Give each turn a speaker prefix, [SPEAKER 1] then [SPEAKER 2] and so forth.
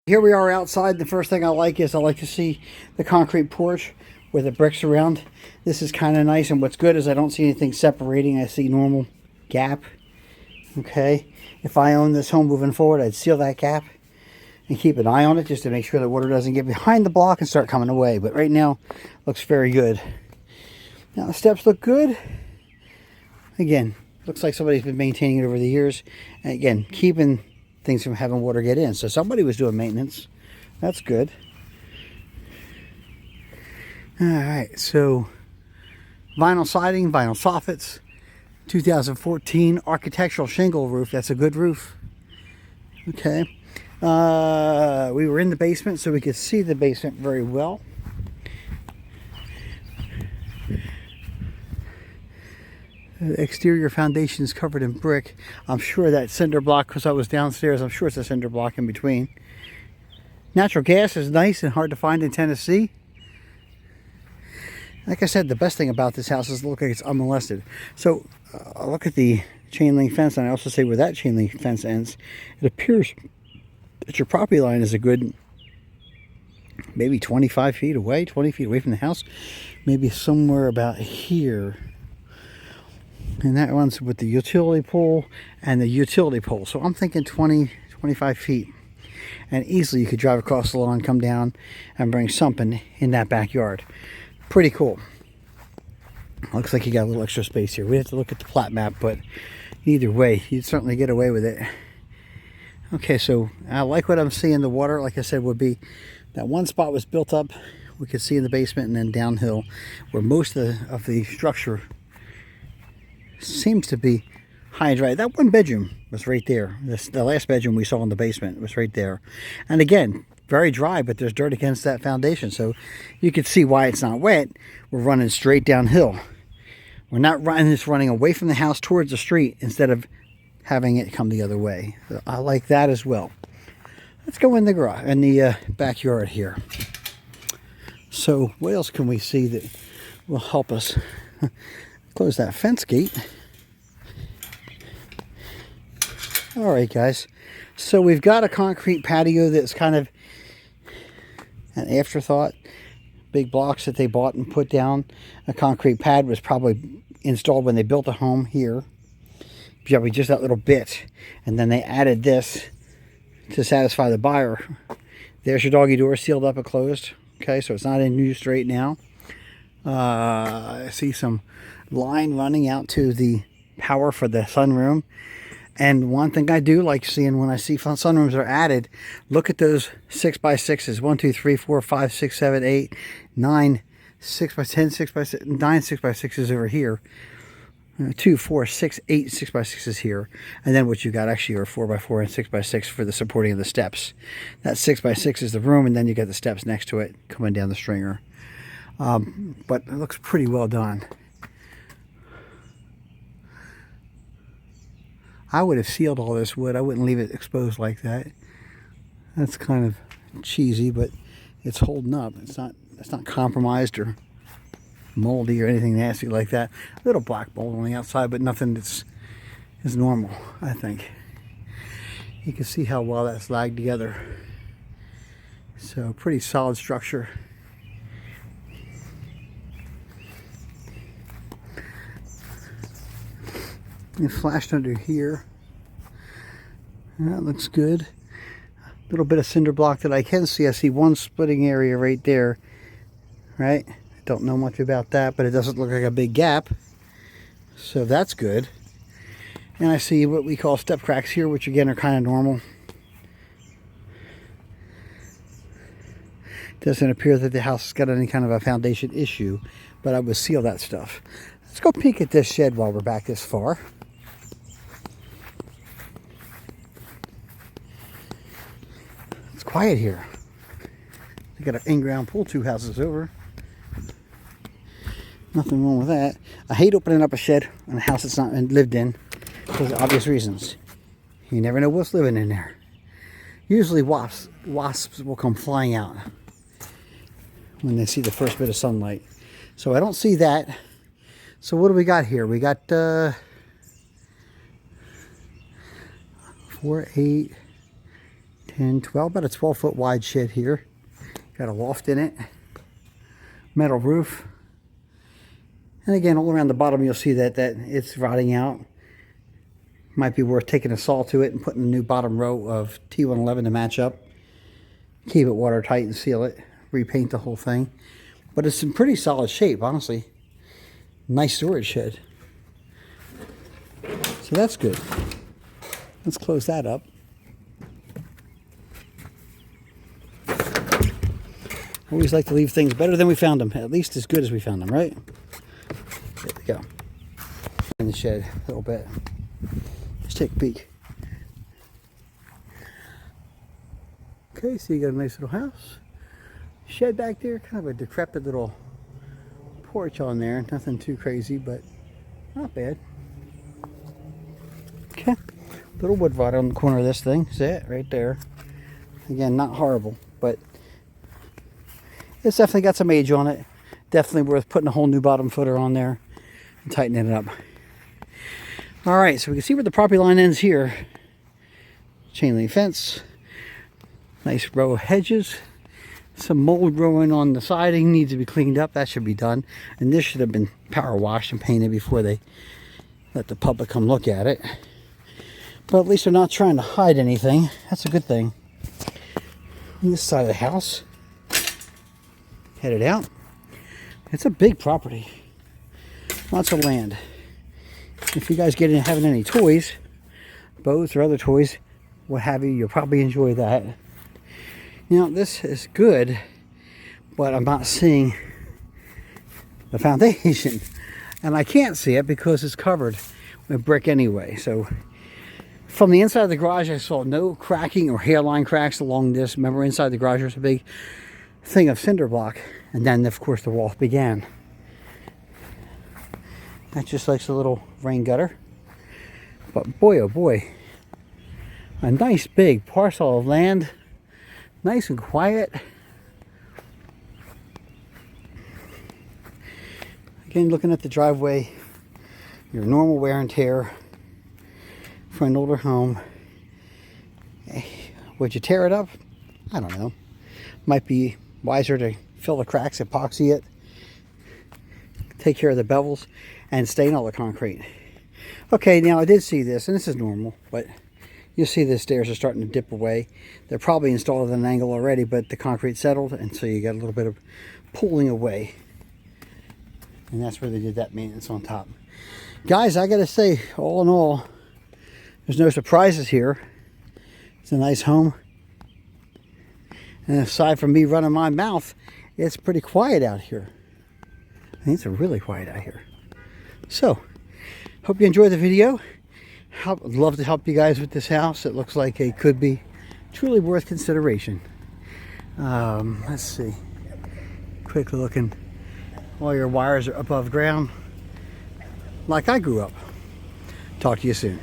[SPEAKER 1] Here we are outside. The first thing I like is I like to see the concrete porch with the bricks around. This is kind of nice, and what's good is I don't see anything separating. I see normal gap. Okay, if I own this home moving forward, I'd seal that gap and keep an eye on it just to make sure the water doesn't get behind the block and start coming away. But right now, looks very good. Now the steps look good. Again, looks like somebody's been maintaining it over the years. And again, keeping things from having water get in. So somebody was doing maintenance. That's good. All right, so vinyl siding, vinyl soffits, 2014 architectural shingle roof. That's a good roof. Okay. We were in the basement, so we could see the basement very well. The exterior foundation is covered in brick. I'm sure that cinder block, because I was downstairs, I'm sure it's a cinder block in between. Natural gas is nice and hard to find in Tennessee. Like I said, the best thing about this house is it looks like it's unmolested. So I'll look at the chain link fence, and I also say where that chain link fence ends. It appears that your property line is a good maybe 25 feet away, 20 feet away from the house. Maybe somewhere about here. And that runs with the utility pole and the utility pole. So I'm thinking 20, 25 feet. And easily you could drive across the lawn, come down, and bring something in that backyard. Pretty cool. Looks like you got a little extra space here. We have to look at the plat map, but either way, you'd certainly get away with it. Okay, so I like what I'm seeing. The water, like I said, would be that one spot was built up. We could see in the basement, and then downhill where most of the structure seems to be high and dry. That one bedroom was right there. The last bedroom we saw in the basement was right there. And again, very dry, but there's dirt against that foundation. So you can see why it's not wet. We're running straight downhill. We're not running away from the house towards the street instead of having it come the other way. So I like that as well. Let's go in the garage, in the backyard here. So what else can we see that will help us? Close that fence gate. All right, guys. So we've got a concrete patio that's kind of an afterthought. Big blocks that they bought and put down. A concrete pad was probably installed when they built the home here. Probably just that little bit. And then they added this to satisfy the buyer. There's your doggy door, sealed up and closed. Okay, so it's not in use right now. I see some line running out to the power for the sunroom. And one thing I do like seeing when I see sunrooms are added, look at those 6x6s. 1, 2, 3, 4, 5, 6, 7, 8, 9, 6x10, 6x6, 9 6x6s over here. 2, 4, 6, 8 6x6s here. And then what you got actually are 4x4 and 6x6 for the supporting of the steps. That 6x6 is the room, and then you got the steps next to it coming down the stringer. But it looks pretty well done. I would have sealed all this wood. I wouldn't leave it exposed like that. That's kind of cheesy, but it's holding up. It's not compromised or moldy or anything nasty like that. A little black mold on the outside, but nothing that's is normal, I think. You can see how well that's lagged together. So pretty solid structure. It flashed under here. That looks good. A little bit of cinder block that I can see. I see one splitting area right there. Right? I don't know much about that, but it doesn't look like a big gap. So that's good. And I see what we call step cracks here, which again are kind of normal. Doesn't appear that the house has got any kind of a foundation issue, but I would seal that stuff. Let's go peek at this shed while we're back this far. It's quiet here. They got an in-ground pool 2 houses over. Nothing wrong with that. I hate opening up a shed on a house that's not lived in because of obvious reasons. You never know what's living in there. Usually wasps will come flying out when they see the first bit of sunlight. So I don't see that. So what do we got here? We got 4, 8, 10, 12, about a 12-foot wide shed here. Got a loft in it, metal roof. And again, all around the bottom you'll see that it's rotting out. Might be worth taking a saw to it and putting a new bottom row of T111 to match up. Keep it watertight and seal it. Repaint the whole thing. But it's in pretty solid shape, honestly. Nice storage shed. So that's good. Let's close that up. Always like to leave things better than we found them. At least as good as we found them, right? There we go. In the shed a little bit. Let's take a peek. Okay, so you got a nice little house. Shed back there, kind of a decrepit little porch on there. Nothing too crazy, but not bad. Okay, little wood rot on the corner of this thing. See it right there? Again, not horrible, but it's definitely got some age on it. Definitely worth putting a whole new bottom footer on there and tightening it up. All right, so we can see where the property line ends here. Chain link fence. Nice row of hedges. Some mold growing on the siding needs to be cleaned up. That should be done. And this should have been power washed and painted before they let the public come look at it. But at least they're not trying to hide anything. That's a good thing. On this side of the house, headed out. It's a big property. Lots of land. If you guys get in having any toys, boats or other toys, what have you, you'll probably enjoy that. Now this is good, but I'm not seeing the foundation. And I can't see it because it's covered with brick anyway. So from the inside of the garage, I saw no cracking or hairline cracks along this. Remember, inside the garage there's a big thing of cinder block. And then, of course, the wall began. That just likes a little rain gutter. But boy, oh boy, a nice big parcel of land. Nice and quiet. Again, looking at the driveway, your normal wear and tear for an older home. Would you tear it up? I don't know. Might be wiser to fill the cracks, epoxy it, take care of the bevels, and stain all the concrete. Okay, now I did see this, and this is normal, but you'll see the stairs are starting to dip away. They're probably installed at an angle already, but the concrete settled, and so you got a little bit of pulling away. And that's where they did that maintenance on top. Guys, I gotta say, all in all, there's no surprises here. It's a nice home. And aside from me running my mouth, it's pretty quiet out here. I think it's really quiet out here. So, hope you enjoyed the video. I'd love to help you guys with this house. It looks like it could be truly worth consideration. Let's see. Quick looking. All your wires are above ground, like I grew up. Talk to you soon.